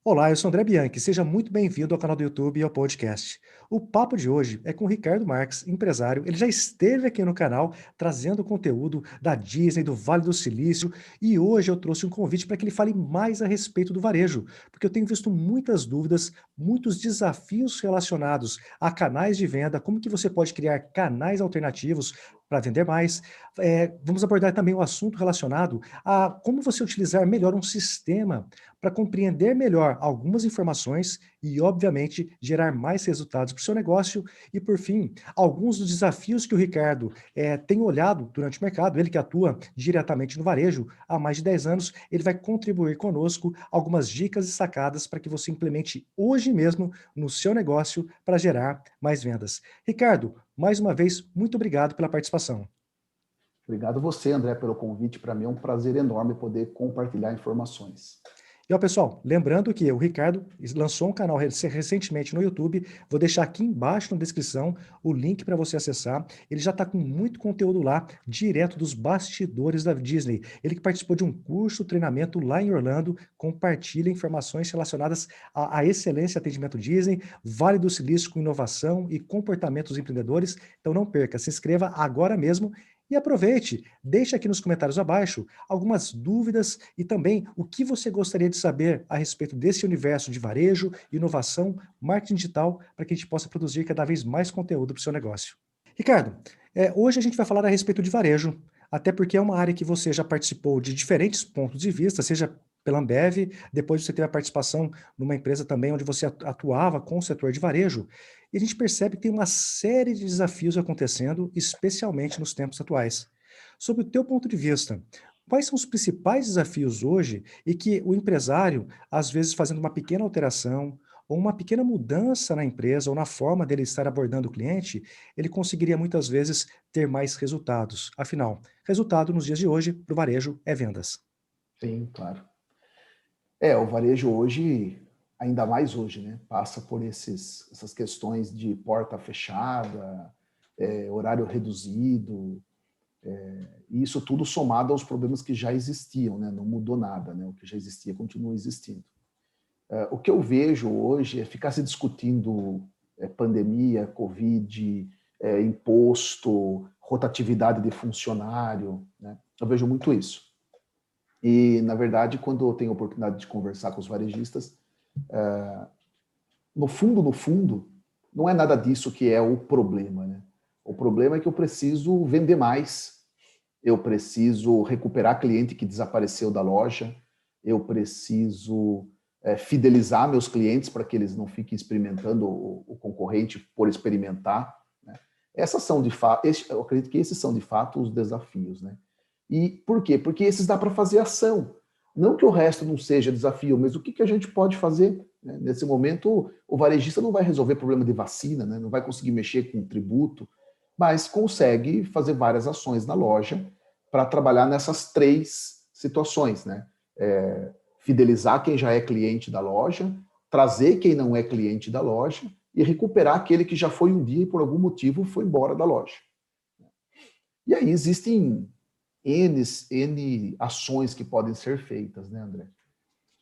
Olá, eu sou André Bianchi, seja muito bem-vindo ao canal do YouTube e ao podcast. O papo de hoje é com o Ricardo Marques, empresário. Ele já esteve aqui no canal trazendo conteúdo da Disney, do Vale do Silício, e hoje eu trouxe um convite para que ele fale mais a respeito do varejo, porque eu tenho visto muitas dúvidas, muitos desafios relacionados a canais de venda, como que você pode criar canais alternativos para vender mais. Vamos abordar também o assunto relacionado a como você utilizar melhor um sistema para compreender melhor algumas informações e, obviamente, gerar mais resultados para o seu negócio. E, por fim, alguns dos desafios que o Ricardo tem olhado durante o mercado, ele que atua diretamente no varejo há mais de 10 anos, ele vai contribuir conosco algumas dicas e sacadas para que você implemente hoje mesmo no seu negócio para gerar mais vendas. Ricardo, mais uma vez, muito obrigado pela participação. Obrigado você, André, pelo convite. Para mim é um prazer enorme poder compartilhar informações. E ó, pessoal, lembrando que o Ricardo lançou um canal recentemente no YouTube, vou deixar aqui embaixo na descrição o link para você acessar. Ele já está com muito conteúdo lá, direto dos bastidores da Disney. Ele que participou de um curso, treinamento lá em Orlando, compartilha informações relacionadas à excelência atendimento Disney, Vale do Silício com inovação e comportamentos dos empreendedores. Então não perca, se inscreva agora mesmo e aproveite, deixe aqui nos comentários abaixo algumas dúvidas e também o que você gostaria de saber a respeito desse universo de varejo, inovação, marketing digital, para que a gente possa produzir cada vez mais conteúdo para o seu negócio. Ricardo, hoje a gente vai falar a respeito de varejo, até porque é uma área que você já participou de diferentes pontos de vista, seja pela Ambev, depois você teve a participação numa empresa também onde você atuava com o setor de varejo, e a gente percebe que tem uma série de desafios acontecendo, especialmente nos tempos atuais. Sob o teu ponto de vista, quais são os principais desafios hoje e que o empresário, às vezes fazendo uma pequena alteração ou uma pequena mudança na empresa ou na forma dele estar abordando o cliente, ele conseguiria muitas vezes ter mais resultados. Afinal, resultado nos dias de hoje para o varejo é vendas. Sim, claro. O varejo hoje, ainda mais hoje, né, passa por essas questões de porta fechada, horário reduzido, e isso tudo somado aos problemas que já existiam, né, não mudou nada, né, o que já existia continua existindo. O que eu vejo hoje é ficar se discutindo pandemia, Covid, imposto, rotatividade de funcionário, né? Eu vejo muito isso. E, na verdade, quando eu tenho a oportunidade de conversar com os varejistas, no fundo, não é nada disso que é o problema, né? O problema é que eu preciso vender mais, eu preciso recuperar cliente que desapareceu da loja, eu preciso fidelizar meus clientes para que eles não fiquem experimentando o concorrente por experimentar, né? Essas são de fato, eu acredito que esses são de fato os desafios, né? E por quê? Porque esses dá para fazer ação. Não que o resto não seja desafio, mas o que a gente pode fazer? Né? Nesse momento, o varejista não vai resolver problema de vacina, né? Não vai conseguir mexer com tributo, mas consegue fazer várias ações na loja para trabalhar nessas três situações, né? Fidelizar quem já é cliente da loja, trazer quem não é cliente da loja e recuperar aquele que já foi um dia e por algum motivo foi embora da loja. E aí existem N ações que podem ser feitas, né, André?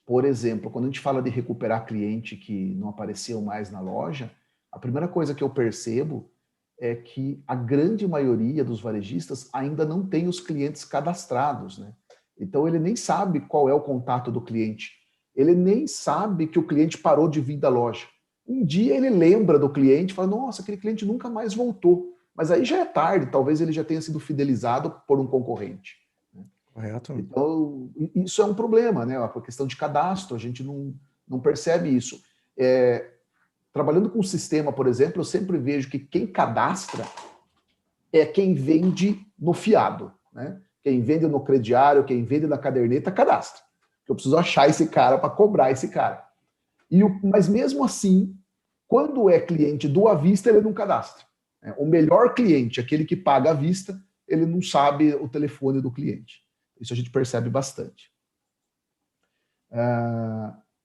Por exemplo, quando a gente fala de recuperar cliente que não apareceu mais na loja, a primeira coisa que eu percebo é que a grande maioria dos varejistas ainda não tem os clientes cadastrados, né? Então ele nem sabe qual é o contato do cliente. Ele nem sabe que o cliente parou de vir da loja. Um dia ele lembra do cliente e fala, nossa, aquele cliente nunca mais voltou. Mas aí já é tarde, talvez ele já tenha sido fidelizado por um concorrente. Correto? Então, isso é um problema, né? A questão de cadastro, a gente não percebe isso. Trabalhando com o sistema, por exemplo, eu sempre vejo que quem cadastra é quem vende no fiado, né? Quem vende no crediário, quem vende na caderneta, cadastra. Eu preciso achar esse cara para cobrar esse cara. Mas mesmo assim, quando é cliente do à vista, ele não cadastra. O melhor cliente, aquele que paga à vista, ele não sabe o telefone do cliente. Isso a gente percebe bastante.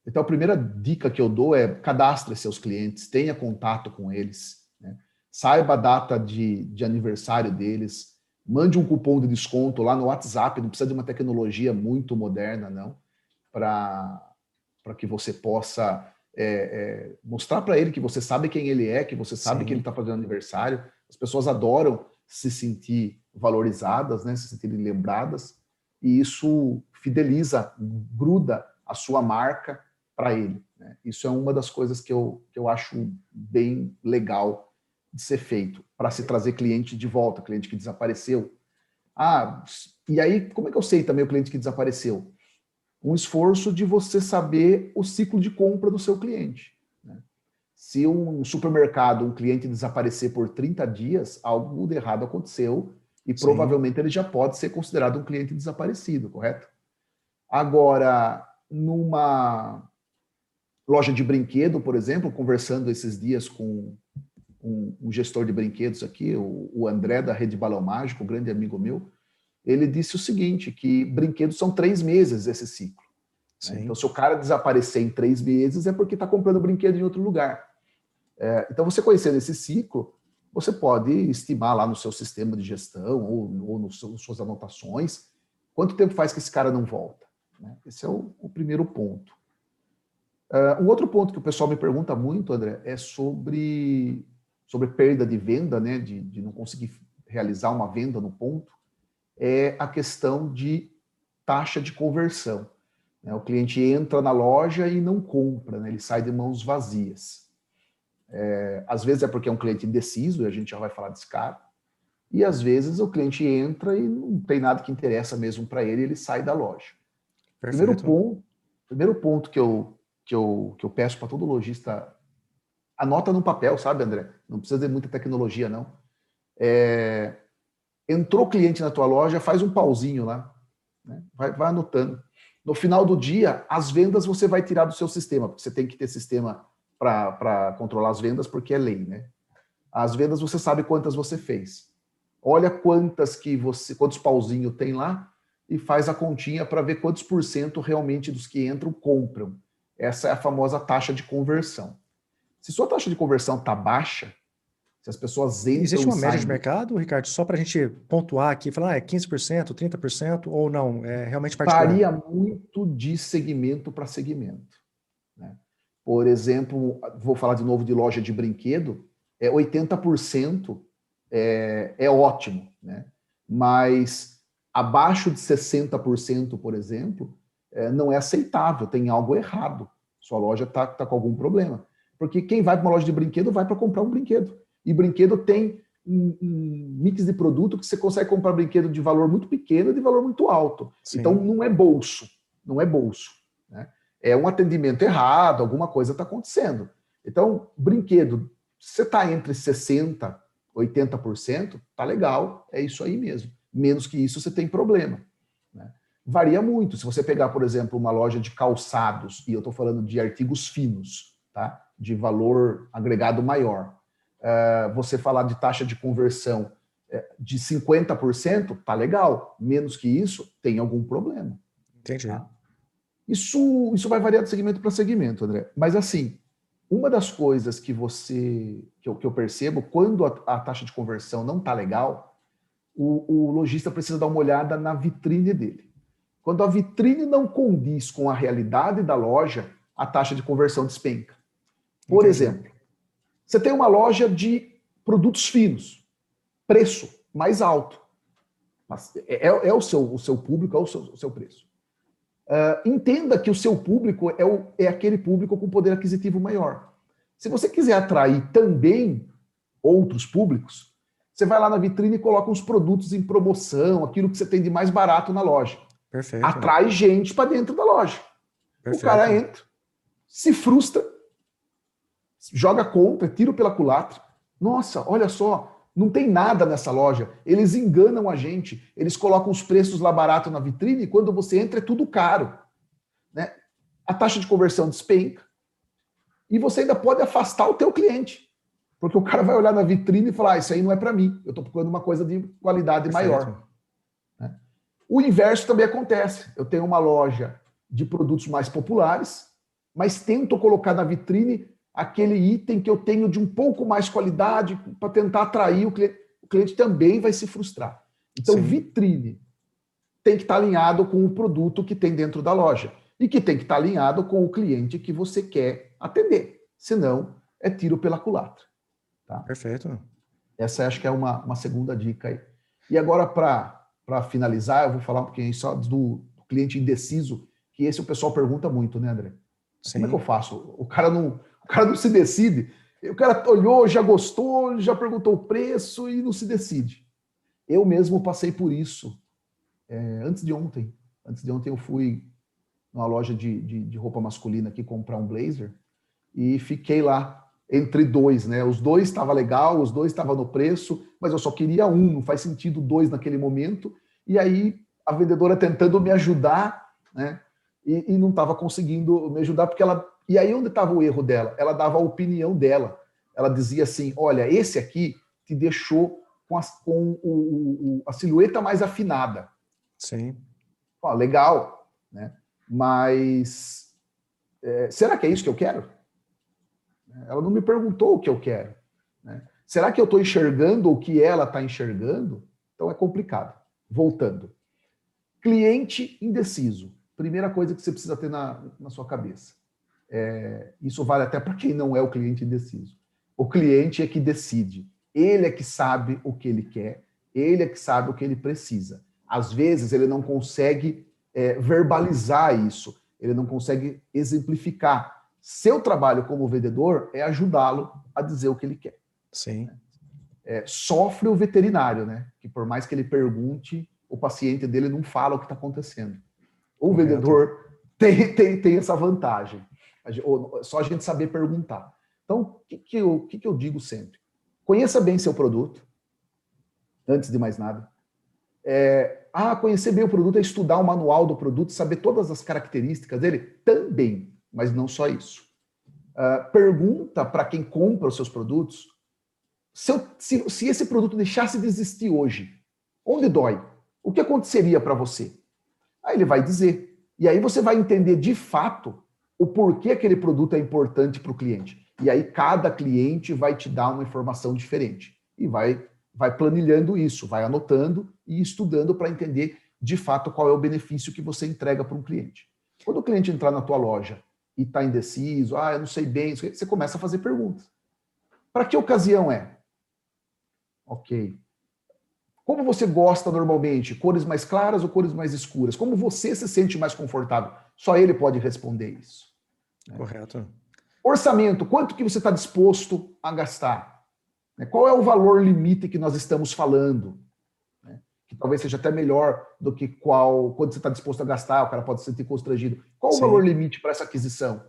Então, a primeira dica que eu dou é cadastre seus clientes, tenha contato com eles, né? Saiba a data de aniversário deles, mande um cupom de desconto lá no WhatsApp, não precisa de uma tecnologia muito moderna, não, para para que você possa mostrar para ele que você sabe quem ele é, que você sabe que ele está fazendo aniversário. As pessoas adoram se sentir valorizadas, né, se sentirem lembradas, e isso fideliza, gruda a sua marca para ele, né? Isso é uma das coisas que eu acho bem legal de ser feito, para se trazer cliente de volta, cliente que desapareceu. E aí, como é que eu sei também o cliente que desapareceu? Um esforço de você saber o ciclo de compra do seu cliente, né? Se um supermercado, um cliente desaparecer por 30 dias, algo de errado aconteceu e provavelmente ele já pode ser considerado um cliente desaparecido, correto? Agora, numa loja de brinquedo, por exemplo, conversando esses dias com um gestor de brinquedos aqui, o André da Rede Balão Mágico, um grande amigo meu, ele disse o seguinte, que brinquedos são 3 meses esse ciclo. Né? Então, se o cara desaparecer em 3 meses, é porque está comprando brinquedo em outro lugar. Então, você conhecendo esse ciclo, você pode estimar lá no seu sistema de gestão ou nas suas anotações quanto tempo faz que esse cara não volta. Né? Esse é o primeiro ponto. Um outro ponto que o pessoal me pergunta muito, André, é sobre perda de venda, né? De não conseguir realizar uma venda no ponto, é a questão de taxa de conversão. Né? O cliente entra na loja e não compra, né? Ele sai de mãos vazias. Às vezes é porque é um cliente indeciso, e a gente já vai falar desse cara, e às vezes o cliente entra e não tem nada que interessa mesmo para ele, e ele sai da loja. Primeiro ponto que eu peço para todo lojista, anota no papel, sabe, André? Não precisa de muita tecnologia, não. Entrou cliente na tua loja, faz um pauzinho lá, né? Vai anotando. No final do dia, as vendas você vai tirar do seu sistema, porque você tem que ter sistema para controlar as vendas, porque é lei, né? As vendas você sabe quantas você fez. Olha quantos pauzinhos tem lá e faz a continha para ver quantos % realmente dos que entram compram. Essa é a famosa taxa de conversão. Se sua taxa de conversão está baixa, se as pessoas entram existe uma e média saem... de mercado, Ricardo, só para a gente pontuar aqui, falar, 15%, 30% ou não? É realmente particular? Varia muito de segmento para segmento. Né? Por exemplo, vou falar de novo de loja de brinquedo, 80% é ótimo, né? Mas abaixo de 60%, por exemplo, não é aceitável, tem algo errado. Sua loja está com algum problema. Porque quem vai para uma loja de brinquedo vai para comprar um brinquedo. E brinquedo tem um mix de produto que você consegue comprar brinquedo de valor muito pequeno e de valor muito alto. Sim. Então não é bolso, não é bolso. Né? É um atendimento errado, alguma coisa está acontecendo. Então, brinquedo, se você está entre 60% e 80%, tá legal, é isso aí mesmo. Menos que isso, você tem problema. Né? Varia muito. Se você pegar, por exemplo, uma loja de calçados, e eu estou falando de artigos finos, tá? De valor agregado maior, você falar de taxa de conversão de 50%, tá legal. Menos que isso, tem algum problema. Entendi. Tá? Isso vai variar de segmento para segmento, André. Mas assim, uma das coisas que eu percebo, quando a taxa de conversão não está legal, o lojista precisa dar uma olhada na vitrine dele. Quando a vitrine não condiz com a realidade da loja, a taxa de conversão despenca. Por exemplo, você tem uma loja de produtos finos, preço mais alto. Mas é o seu público, é o seu preço. Entenda que o seu público é aquele público com poder aquisitivo maior. Se você quiser atrair também outros públicos, você vai lá na vitrine e coloca uns produtos em promoção, aquilo que você tem de mais barato na loja. Perfeito. Atrai gente para dentro da loja. Perfeito. O cara entra, se frustra, joga contra, tira pela culatra. Nossa, olha só, não tem nada nessa loja. Eles enganam a gente. Eles colocam os preços lá barato na vitrine e quando você entra é tudo caro. Né? A taxa de conversão despenca e você ainda pode afastar o teu cliente. Porque o cara vai olhar na vitrine e falar, isso aí não é para mim. Eu estou procurando uma coisa de qualidade maior. Né? O inverso também acontece. Eu tenho uma loja de produtos mais populares, mas tento colocar na vitrine aquele item que eu tenho de um pouco mais qualidade para tentar atrair o cliente. O cliente também vai se frustrar. Então, vitrine tem que estar alinhado com o produto que tem dentro da loja. e que tem que estar alinhado com o cliente que você quer atender. Senão, é tiro pela culatra. Tá? Perfeito. Essa acho que é uma segunda dica aí. E agora, para finalizar, eu vou falar um pouquinho só do cliente indeciso, que esse o pessoal pergunta muito, né, André? Como é que eu Sim. faço? O cara não se decide. O cara olhou, já gostou, já perguntou o preço e não se decide. Eu mesmo passei por isso antes de ontem. Antes de ontem eu fui numa loja de roupa masculina aqui comprar um blazer e fiquei lá entre dois, né? Os dois estavam legal, os dois estavam no preço, mas eu só queria um, não faz sentido dois naquele momento. E aí a vendedora tentando me ajudar, né? E não estava conseguindo me ajudar porque ela... E aí onde estava o erro dela? Ela dava a opinião dela. Ela dizia assim, olha, esse aqui te deixou com a silhueta mais afinada. Sim. Ó, legal, né? Mas será que é isso que eu quero? Ela não me perguntou o que eu quero. Né? Será que eu estou enxergando o que ela está enxergando? Então é complicado. Voltando. Cliente indeciso. Primeira coisa que você precisa ter na sua cabeça. Isso vale até para quem não é o cliente indeciso. O cliente é que decide. Ele é que sabe o que ele quer. Ele é que sabe o que ele precisa. Às vezes ele não consegue verbalizar isso. Ele não consegue exemplificar. Seu trabalho como vendedor é ajudá-lo a dizer o que ele quer. Sim. Sofre o veterinário, né? Que por mais que ele pergunte, o paciente dele não fala o que está acontecendo. O Correto. vendedor tem essa vantagem. Só a gente saber perguntar. Então, o que eu digo sempre? Conheça bem seu produto, antes de mais nada. Conhecer bem o produto é estudar o manual do produto, saber todas as características dele? Também, mas não só isso. Pergunta para quem compra os seus produtos se esse produto deixasse de existir hoje, onde dói? O que aconteceria para você? Aí ele vai dizer. E aí você vai entender de fato o porquê aquele produto é importante para o cliente. E aí cada cliente vai te dar uma informação diferente. E vai planilhando isso, vai anotando e estudando para entender de fato qual é o benefício que você entrega para um cliente. Quando o cliente entrar na tua loja e está indeciso, eu não sei bem, você começa a fazer perguntas. Para que ocasião é? Ok. Como você gosta normalmente? Cores mais claras ou cores mais escuras? Como você se sente mais confortável? Só ele pode responder isso. Né? Correto. Orçamento, quanto que você está disposto a gastar? Qual é o valor limite que nós estamos falando? Que talvez seja até melhor do que quando você está disposto a gastar, o cara pode se sentir constrangido. Qual o valor limite para essa aquisição?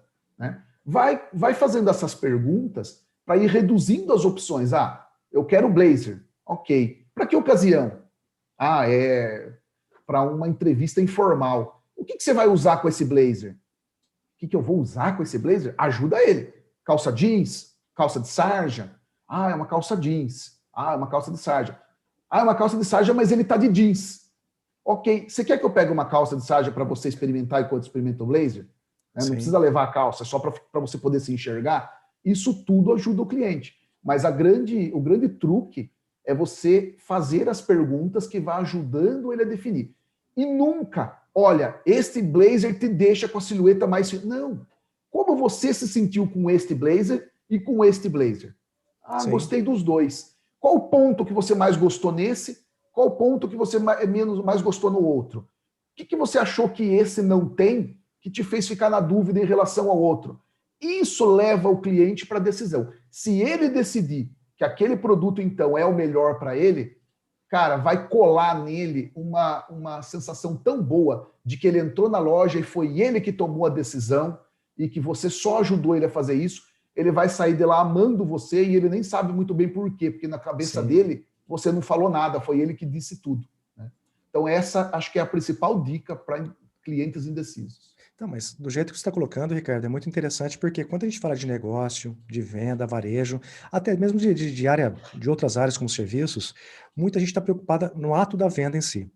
Vai fazendo essas perguntas para ir reduzindo as opções. Eu quero blazer. Ok. Para que ocasião? É para uma entrevista informal. O que você vai usar com esse blazer? O que eu vou usar com esse blazer? Ajuda ele. Calça jeans? Calça de sarja? É uma calça jeans. É uma calça de sarja. É uma calça de sarja, mas ele está de jeans. Ok. Você quer que eu pegue uma calça de sarja para você experimentar enquanto experimenta o blazer? Não precisa levar a calça, só para você poder se enxergar. Isso tudo ajuda o cliente. Mas o grande truque é você fazer as perguntas que vão ajudando ele a definir. E nunca, olha, este blazer te deixa com a silhueta mais... Não. Como você se sentiu com este blazer e com este blazer? Gostei dos dois. Qual o ponto que você mais gostou nesse? Qual o ponto que você mais gostou no outro? O que você achou que esse não tem que te fez ficar na dúvida em relação ao outro? Isso leva o cliente para a decisão. Se ele decidir que aquele produto, então, é o melhor para ele, cara, vai colar nele uma sensação tão boa de que ele entrou na loja e foi ele que tomou a decisão e que você só ajudou ele a fazer isso, ele vai sair de lá amando você e ele nem sabe muito bem por quê, porque na cabeça dele você não falou nada, foi ele que disse tudo. Né? Então essa acho que é a principal dica para clientes indecisos. Não, mas do jeito que você está colocando, Ricardo, é muito interessante porque quando a gente fala de negócio, de venda, varejo, até mesmo de área, de outras áreas como serviços, muita gente está preocupada no ato da venda em si.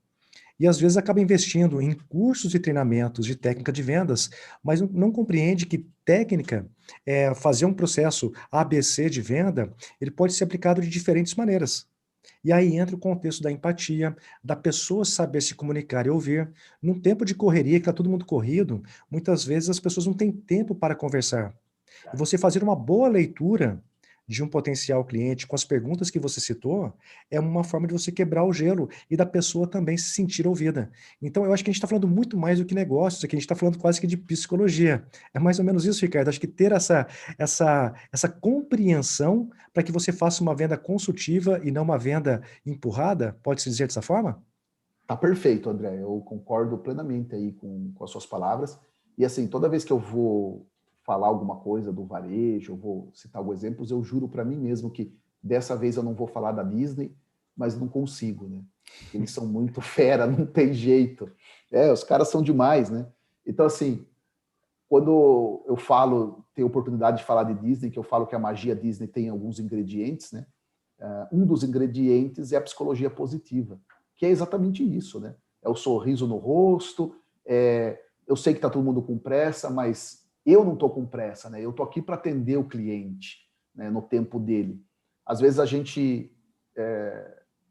E às vezes acaba investindo em cursos e treinamentos de técnica de vendas, mas não compreende que técnica, fazer um processo ABC de venda, ele pode ser aplicado de diferentes maneiras. E aí entra o contexto da empatia, da pessoa saber se comunicar e ouvir. Num tempo de correria, que está todo mundo corrido, muitas vezes as pessoas não têm tempo para conversar. E você fazer uma boa leitura de um potencial cliente com as perguntas que você citou, é uma forma de você quebrar o gelo e da pessoa também se sentir ouvida. Então eu acho que a gente está falando muito mais do que negócios, aqui a gente está falando quase que de psicologia. É mais ou menos isso, Ricardo. Acho que ter essa compreensão para que você faça uma venda consultiva e não uma venda empurrada, pode-se dizer dessa forma? Tá perfeito, André. Eu concordo plenamente aí com as suas palavras. E assim, toda vez que eu vou falar alguma coisa do varejo, eu vou citar alguns exemplos, eu juro para mim mesmo que dessa vez eu não vou falar da Disney, mas não consigo, né? Eles são muito fera, não tem jeito. Os caras são demais, né? Então, assim, quando eu falo, tenho oportunidade de falar de Disney, que eu falo que a magia Disney tem alguns ingredientes, né? Um dos ingredientes é a psicologia positiva, que é exatamente isso, né? É o sorriso no rosto, eu sei que está todo mundo com pressa, mas eu não estou com pressa, né? Eu estou aqui para atender o cliente, né, no tempo dele. Às vezes a gente...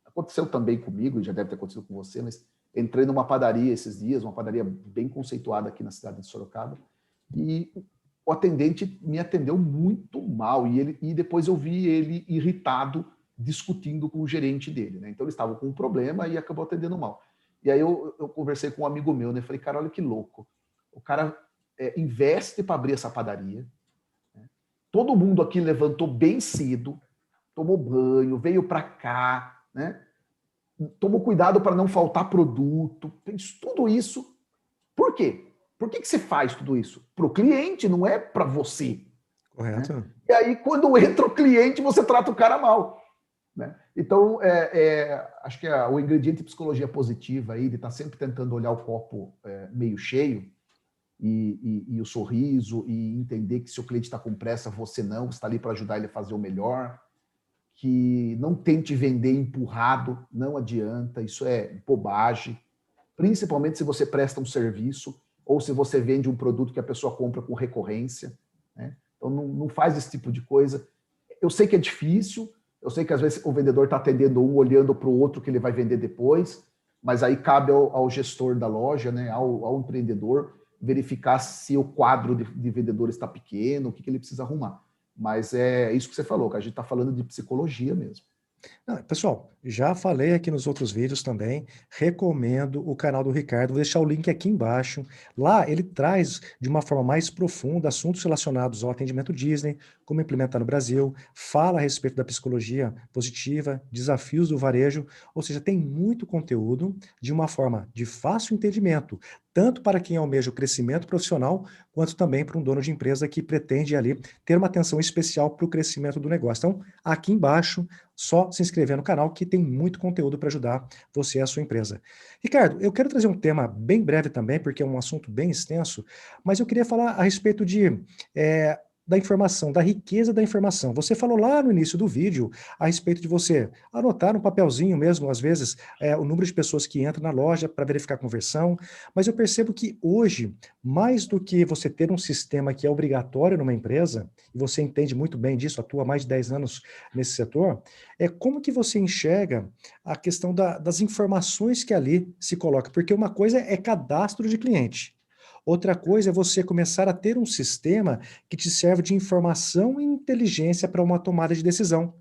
aconteceu também comigo, já deve ter acontecido com você, mas entrei numa padaria esses dias, uma padaria bem conceituada aqui na cidade de Sorocaba, e o atendente me atendeu muito mal, e depois eu vi ele irritado, discutindo com o gerente dele, né? Então ele estava com um problema e acabou atendendo mal. E aí eu conversei com um amigo meu, né? Falei, cara, olha que louco. O cara investe para abrir essa padaria, né? Todo mundo aqui levantou bem cedo, tomou banho, veio para cá, né? Tomou cuidado para não faltar produto, fez tudo isso. Por quê? Por que você faz tudo isso? Para o cliente, não é para você. Né? Correto? E aí, quando entra o cliente, você trata o cara mal. Né? Então, acho que o ingrediente de psicologia positiva aí, de estar sempre tentando olhar o copo meio cheio e o sorriso e entender que se o cliente está com pressa, você não, você está ali para ajudar ele a fazer o melhor, que não tente vender empurrado, não adianta, isso é bobagem, principalmente se você presta um serviço ou se você vende um produto que a pessoa compra com recorrência. Né? Então, não faz esse tipo de coisa. Eu sei que é difícil, eu sei que às vezes o vendedor está atendendo um, olhando para o outro que ele vai vender depois, mas aí cabe ao gestor da loja, né, ao empreendedor, verificar se o quadro de vendedores está pequeno, o que ele precisa arrumar. Mas é isso que você falou, que a gente está falando de psicologia mesmo. Não, pessoal, já falei aqui nos outros vídeos também, recomendo o canal do Ricardo, vou deixar o link aqui embaixo. Lá ele traz de uma forma mais profunda assuntos relacionados ao atendimento Disney, como implementar no Brasil, fala a respeito da psicologia positiva, desafios do varejo, ou seja, tem muito conteúdo de uma forma de fácil entendimento, tanto para quem almeja o crescimento profissional, quanto também para um dono de empresa que pretende ali ter uma atenção especial para o crescimento do negócio. Então, aqui embaixo, só se inscrever no canal que tem muito conteúdo para ajudar você e a sua empresa. Ricardo, eu quero trazer um tema bem breve também, porque é um assunto bem extenso, mas eu queria falar a respeito da informação, da riqueza da informação. Você falou lá no início do vídeo a respeito de você anotar no papelzinho mesmo, às vezes, o número de pessoas que entram na loja para verificar a conversão, mas eu percebo que hoje, mais do que você ter um sistema que é obrigatório numa empresa, e você entende muito bem disso, atua há mais de 10 anos nesse setor, como que você enxerga a questão das informações que ali se coloca? Porque uma coisa é cadastro de cliente, outra coisa é você começar a ter um sistema que te serve de informação e inteligência para uma tomada de decisão.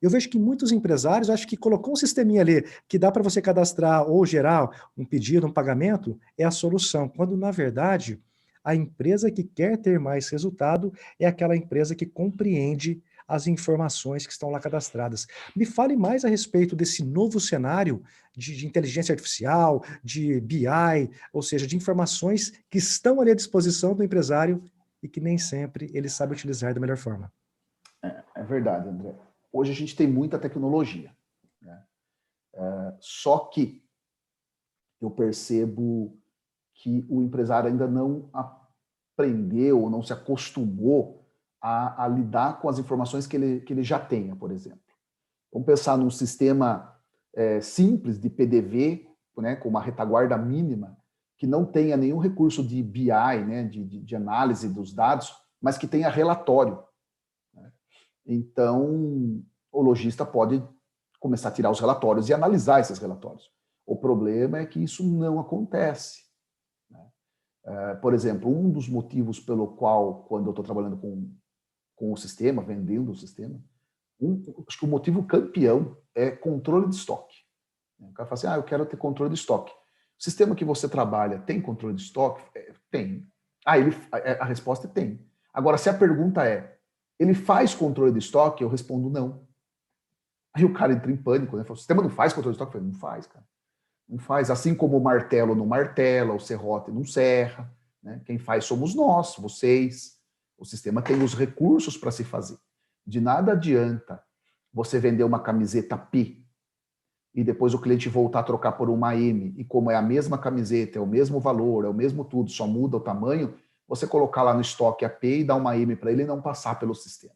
Eu vejo que muitos empresários acham que colocou um sisteminha ali que dá para você cadastrar ou gerar um pedido, um pagamento, é a solução, quando na verdade a empresa que quer ter mais resultado é aquela empresa que compreende as informações que estão lá cadastradas. Me fale mais a respeito desse novo cenário de inteligência artificial, de BI, ou seja, de informações que estão ali à disposição do empresário e que nem sempre ele sabe utilizar da melhor forma. É verdade, André. Hoje a gente tem muita tecnologia, né? Só que eu percebo que o empresário ainda não aprendeu, não se acostumou a lidar com as informações que ele já tenha, por exemplo. Vamos pensar num sistema simples de PDV, né, com uma retaguarda mínima, que não tenha nenhum recurso de BI, né, de análise dos dados, mas que tenha relatório. Né? Então, o lojista pode começar a tirar os relatórios e analisar esses relatórios. O problema é que isso não acontece. Por exemplo, um dos motivos pelo qual, quando eu estou trabalhando com o sistema, vendendo o sistema, acho que o motivo campeão é controle de estoque. O cara fala assim, eu quero ter controle de estoque. O sistema que você trabalha tem controle de estoque? Tem. A resposta é tem. Agora, se a pergunta é, ele faz controle de estoque? Eu respondo não. Aí o cara entra em pânico, né? Fala, o sistema não faz controle de estoque? Eu falei, não faz, cara. Não faz. Assim como o martelo não martela, o serrote não serra. Né? Quem faz somos nós, vocês. O sistema tem os recursos para se fazer. De nada adianta você vender uma camiseta P e depois o cliente voltar a trocar por uma M, e como é a mesma camiseta, é o mesmo valor, é o mesmo tudo, só muda o tamanho, você colocar lá no estoque a P e dar uma M para ele e não passar pelo sistema.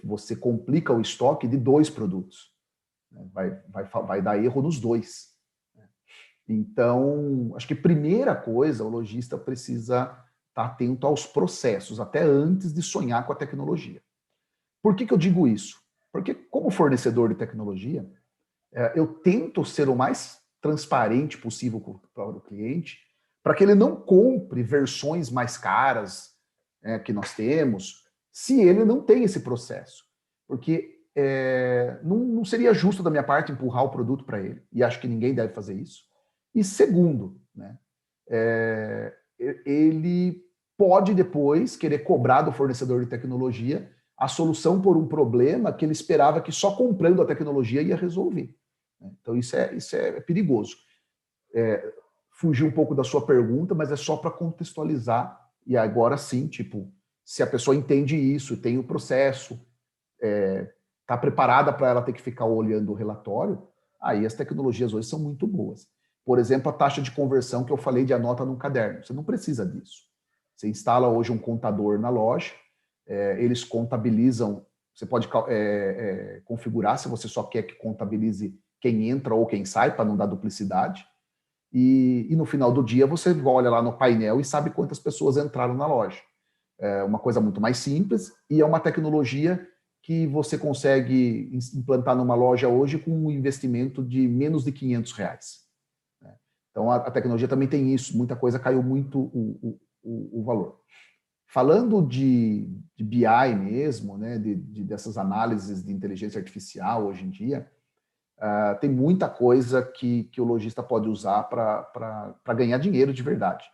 Você complica o estoque de 2 produtos. Vai dar erro nos 2. Então, acho que primeira coisa, o lojista precisa estar atento aos processos, até antes de sonhar com a tecnologia. Por que eu digo isso? Porque como fornecedor de tecnologia, eu tento ser o mais transparente possível para o cliente, para que ele não compre versões mais caras que nós temos, se ele não tem esse processo. Porque não seria justo da minha parte empurrar o produto para ele, e acho que ninguém deve fazer isso. E segundo, né, ele pode depois querer cobrar do fornecedor de tecnologia a solução por um problema que ele esperava que só comprando a tecnologia ia resolver. Então isso é perigoso. Fugir um pouco da sua pergunta, mas é só para contextualizar, e agora sim, tipo, se a pessoa entende isso, tem o processo, está preparada para ela ter que ficar olhando o relatório, aí as tecnologias hoje são muito boas. Por exemplo, a taxa de conversão que eu falei de anota num caderno. Você não precisa disso. Você instala hoje um contador na loja, eles contabilizam, você pode configurar se você só quer que contabilize quem entra ou quem sai, para não dar duplicidade. E no final do dia você olha lá no painel e sabe quantas pessoas entraram na loja. É uma coisa muito mais simples e é uma tecnologia que você consegue implantar numa loja hoje com um investimento de menos de R$500. Então, a tecnologia também tem isso. Muita coisa caiu muito o valor. Falando de BI mesmo, né, dessas análises de inteligência artificial hoje em dia, tem muita coisa que o lojista pode usar para ganhar dinheiro de verdade.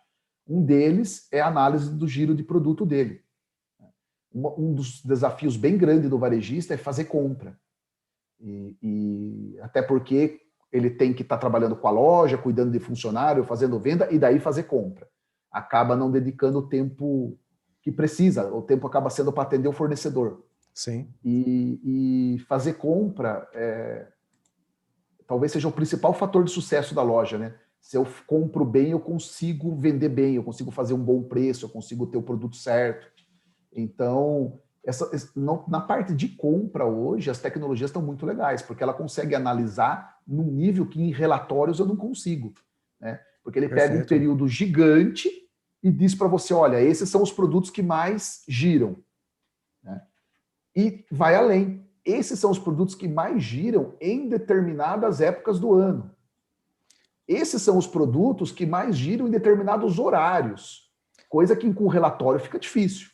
Um deles é a análise do giro de produto dele. Um dos desafios bem grandes do varejista é fazer compra. E até porque ele tem que estar trabalhando com a loja, cuidando de funcionário, fazendo venda e daí fazer compra. Acaba não dedicando o tempo que precisa, o tempo acaba sendo para atender o fornecedor. Sim. E fazer compra talvez seja o principal fator de sucesso da loja, né? Se eu compro bem, eu consigo vender bem, eu consigo fazer um bom preço, eu consigo ter o produto certo. Então, na parte de compra hoje, as tecnologias estão muito legais, porque ela consegue analisar num nível que em relatórios eu não consigo. Né? Porque ele pega um período gigante e diz para você, olha, esses são os produtos que mais giram. Né? E vai além. Esses são os produtos que mais giram em determinadas épocas do ano. Esses são os produtos que mais giram em determinados horários. Coisa que com o relatório fica difícil.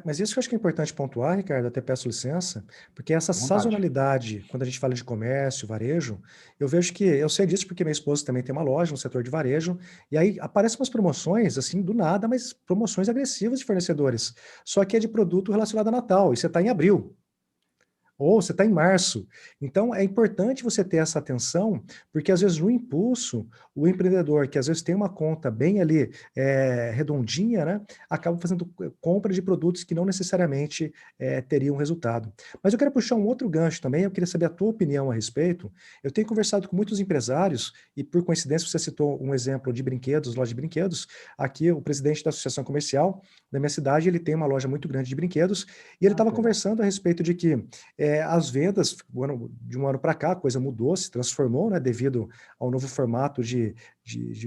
Mas isso que eu acho que é importante pontuar, Ricardo, até peço licença, porque essa sazonalidade, quando a gente fala de comércio, varejo, eu vejo que, eu sei disso porque minha esposa também tem uma loja no setor de varejo, e aí aparecem umas promoções, assim, do nada, mas promoções agressivas de fornecedores, só que é de produto relacionado a Natal, e você está em abril. Ou você está em março. Então, é importante você ter essa atenção, porque às vezes no impulso, o empreendedor, que às vezes tem uma conta bem ali redondinha, né, acaba fazendo compra de produtos que não necessariamente teriam resultado. Mas eu quero puxar um outro gancho também, eu queria saber a tua opinião a respeito. Eu tenho conversado com muitos empresários, e por coincidência você citou um exemplo de brinquedos, loja de brinquedos. Aqui, o presidente da Associação Comercial da minha cidade, ele tem uma loja muito grande de brinquedos, e ele estava conversando a respeito de que as vendas, de um ano para cá, a coisa mudou, se transformou, né, devido ao novo formato de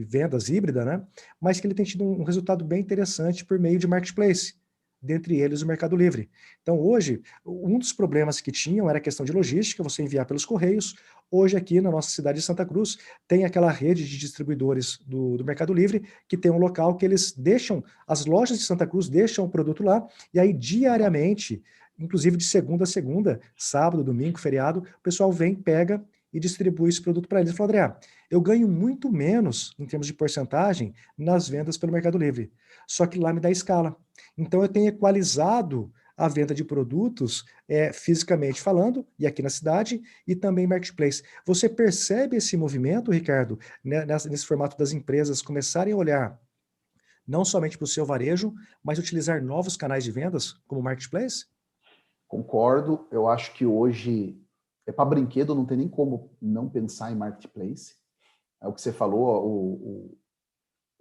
vendas híbrida, né, mas que ele tem tido um resultado bem interessante por meio de marketplace. dentre eles o Mercado Livre. Então, hoje, um dos problemas que tinham era a questão de logística, você enviar pelos correios. Hoje, aqui na nossa cidade de Santa Cruz, tem aquela rede de distribuidores do Mercado Livre, que tem um local que eles deixam, as lojas de Santa Cruz deixam o produto lá, e aí diariamente, inclusive de segunda a segunda, sábado, domingo, feriado, o pessoal vem, pega e distribui esse produto para eles. Ele falou, André, eu ganho muito menos, em termos de porcentagem, nas vendas pelo Mercado Livre. Só que lá me dá escala. Então eu tenho equalizado a venda de produtos, fisicamente falando, e aqui na cidade, e também marketplace. Você percebe esse movimento, Ricardo, né, nesse formato das empresas começarem a olhar não somente para o seu varejo, mas utilizar novos canais de vendas, como o marketplace? Concordo, eu acho que hoje, para brinquedo, não tem nem como não pensar em marketplace. É o que você falou,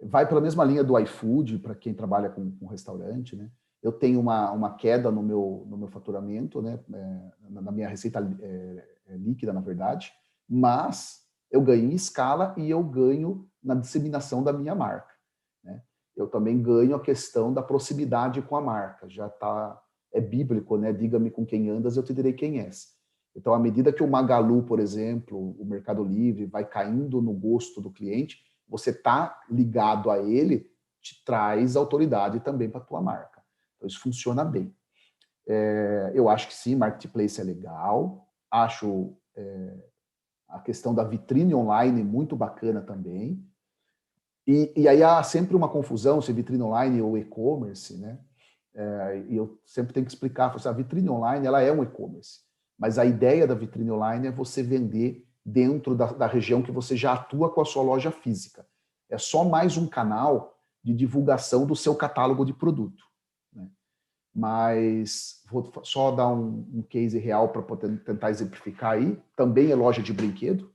vai pela mesma linha do iFood, para quem trabalha com restaurante, né? Eu tenho uma queda no meu faturamento, né? Na minha receita líquida, na verdade, mas eu ganho em escala e eu ganho na disseminação da minha marca, né? Eu também ganho a questão da proximidade com a marca, já está, é bíblico, né? Diga-me com quem andas, eu te direi quem és. Então, à medida que o Magalu, por exemplo, o Mercado Livre, vai caindo no gosto do cliente, você está ligado a ele, te traz autoridade também para a tua marca. Então, isso funciona bem. Eu acho que sim, marketplace é legal. Acho a questão da vitrine online muito bacana também. E aí há sempre uma confusão se vitrine online ou e-commerce, né? E eu sempre tenho que explicar, a vitrine online ela é um e-commerce, mas a ideia da vitrine online é você vender dentro da região que você já atua com a sua loja física. É só mais um canal de divulgação do seu catálogo de produto, né? Mas vou só dar um case real para poder tentar exemplificar aí. Também é loja de brinquedo.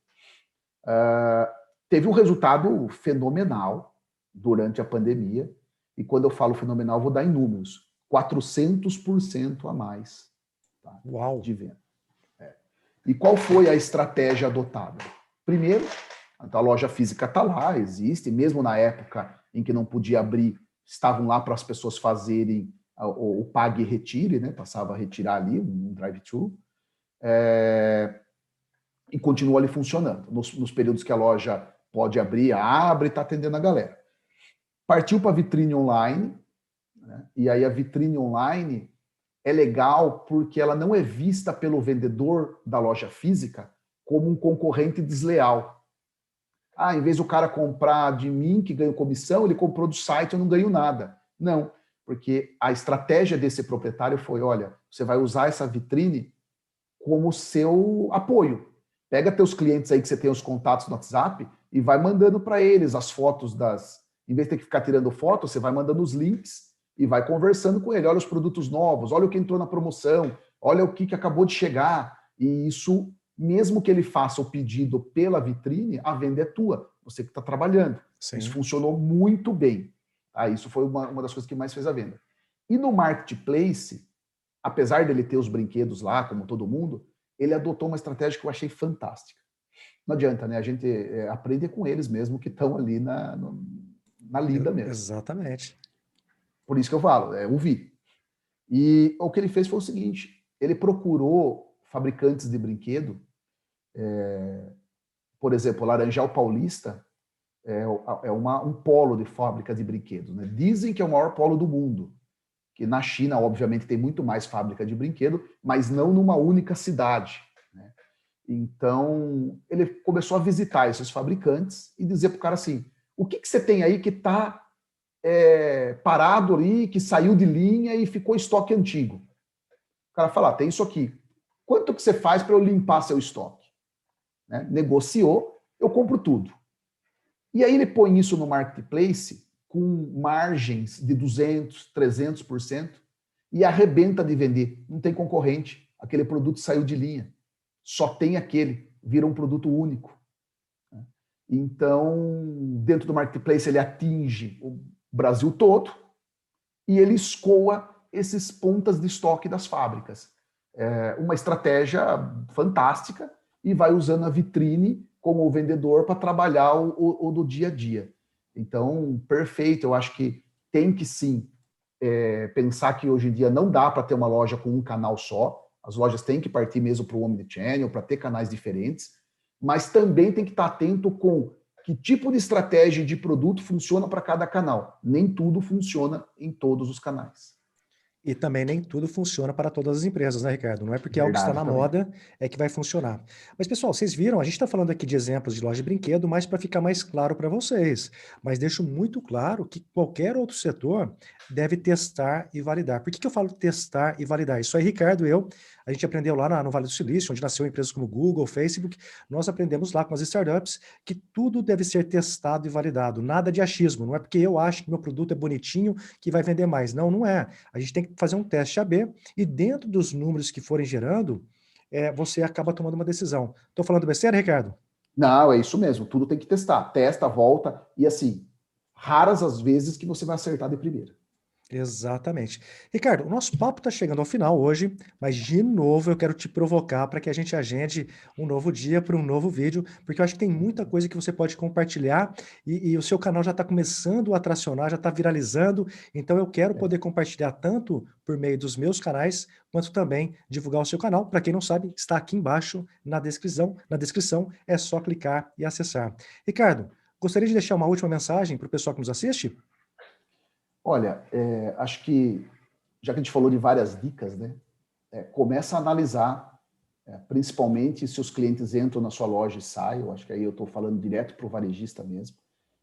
Teve um resultado fenomenal durante a pandemia. E quando eu falo fenomenal, vou dar em números. 400% a mais, tá, Uau! de venda. E qual foi a estratégia adotada? Primeiro, a loja física está lá, existe, mesmo na época em que não podia abrir, estavam lá para as pessoas fazerem o pague e retire, né? Passava a retirar ali, um drive-thru, e continua ali funcionando. Nos períodos que a loja pode abrir, abre e está atendendo a galera. Partiu para a vitrine online, né? E aí a vitrine online é legal porque ela não é vista pelo vendedor da loja física como um concorrente desleal. Em vez do cara comprar de mim, que ganho comissão, ele comprou do site, eu não ganho nada. Não, porque a estratégia desse proprietário foi, olha, você vai usar essa vitrine como seu apoio. Pega teus clientes aí que você tem os contatos no WhatsApp e vai mandando para eles as fotos das... Em vez de ter que ficar tirando foto, você vai mandando os links e vai conversando com ele. Olha os produtos novos, olha o que entrou na promoção, olha o que acabou de chegar. E isso, mesmo que ele faça o pedido pela vitrine, a venda é tua, você que está trabalhando. Sim. Isso funcionou muito bem. Isso foi uma das coisas que mais fez a venda. E no marketplace, apesar dele ter os brinquedos lá, como todo mundo, ele adotou uma estratégia que eu achei fantástica. Não adianta, né? A gente aprende com eles mesmo que estão ali na lida mesmo. Exatamente. Por isso que eu falo, ouvir. E o que ele fez foi o seguinte, ele procurou fabricantes de brinquedo, por exemplo, Laranjal Paulista é um polo de fábrica de brinquedos, né? Dizem que é o maior polo do mundo, que na China, obviamente, tem muito mais fábrica de brinquedo, mas não numa única cidade, né? Então, ele começou a visitar esses fabricantes e dizer para o cara assim, o que você tem aí que está parado ali, que saiu de linha e ficou estoque antigo? O cara fala, tem isso aqui. Quanto que você faz para eu limpar seu estoque? Né? Negociou, eu compro tudo. E aí ele põe isso no marketplace com margens de 200%, 300% e arrebenta de vender. Não tem concorrente. Aquele produto saiu de linha. Só tem aquele. Vira um produto único. Então, dentro do marketplace, ele atinge o Brasil todo e ele escoa esses pontas de estoque das fábricas. Uma estratégia fantástica e vai usando a vitrine como o vendedor para trabalhar o do dia a dia. Então, perfeito. Eu acho que tem que sim pensar que hoje em dia não dá para ter uma loja com um canal só. As lojas têm que partir mesmo para o Omnichannel, para ter canais diferentes, mas também tem que estar atento com que tipo de estratégia de produto funciona para cada canal. Nem tudo funciona em todos os canais. E também nem tudo funciona para todas as empresas, né, Ricardo? Não é porque algo está Verdade na também. moda é que vai funcionar. Mas, pessoal, vocês viram, a gente está falando aqui de exemplos de loja de brinquedo, mas para ficar mais claro para vocês. Mas deixo muito claro que qualquer outro setor deve testar e validar. Por que eu falo testar e validar? Isso aí, Ricardo e eu, a gente aprendeu lá no Vale do Silício, onde nasceu empresas como Google, Facebook, nós aprendemos lá com as startups que tudo deve ser testado e validado, nada de achismo. Não é porque eu acho que meu produto é bonitinho que vai vender mais. Não, não é. A gente tem que fazer um teste AB e dentro dos números que forem gerando, você acaba tomando uma decisão. Estou falando besteira, Ricardo? Não, é isso mesmo. Tudo tem que testar. Testa, volta e assim, raras as vezes que você vai acertar de primeira. Exatamente. Ricardo, o nosso papo está chegando ao final hoje, mas de novo eu quero te provocar para que a gente agende um novo dia para um novo vídeo, porque eu acho que tem muita coisa que você pode compartilhar e o seu canal já está começando a tracionar, já está viralizando, então eu quero É. poder compartilhar tanto por meio dos meus canais, quanto também divulgar o seu canal. Para quem não sabe, está aqui embaixo na descrição. Na descrição é só clicar e acessar. Ricardo, gostaria de deixar uma última mensagem para o pessoal que nos assiste? Olha, acho que, já que a gente falou de várias dicas, né? Começa a analisar, principalmente se os clientes entram na sua loja e saem. Eu acho que aí eu estou falando direto para o varejista mesmo.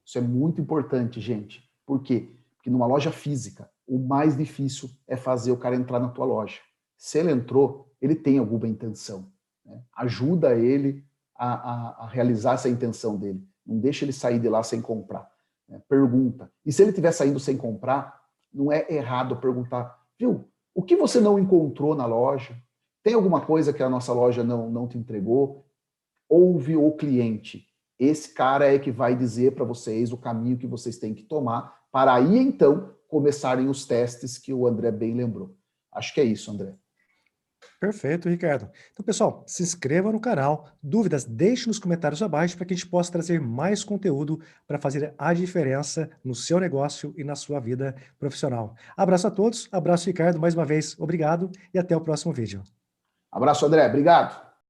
Isso é muito importante, gente. Por quê? Porque numa loja física, o mais difícil é fazer o cara entrar na tua loja. Se ele entrou, ele tem alguma intenção, né? Ajuda ele a realizar essa intenção dele. Não deixa ele sair de lá sem comprar, né? Pergunta. E se ele estiver saindo sem comprar, não é errado perguntar, viu, o que você não encontrou na loja? Tem alguma coisa que a nossa loja não te entregou? Ouve o cliente. Esse cara é que vai dizer para vocês o caminho que vocês têm que tomar para aí, então, começarem os testes que o André bem lembrou. Acho que é isso, André. Perfeito, Ricardo. Então, pessoal, se inscreva no canal. Dúvidas, deixe nos comentários abaixo para que a gente possa trazer mais conteúdo para fazer a diferença no seu negócio e na sua vida profissional. Abraço a todos, abraço, Ricardo, mais uma vez, obrigado e até o próximo vídeo. Abraço, André. Obrigado.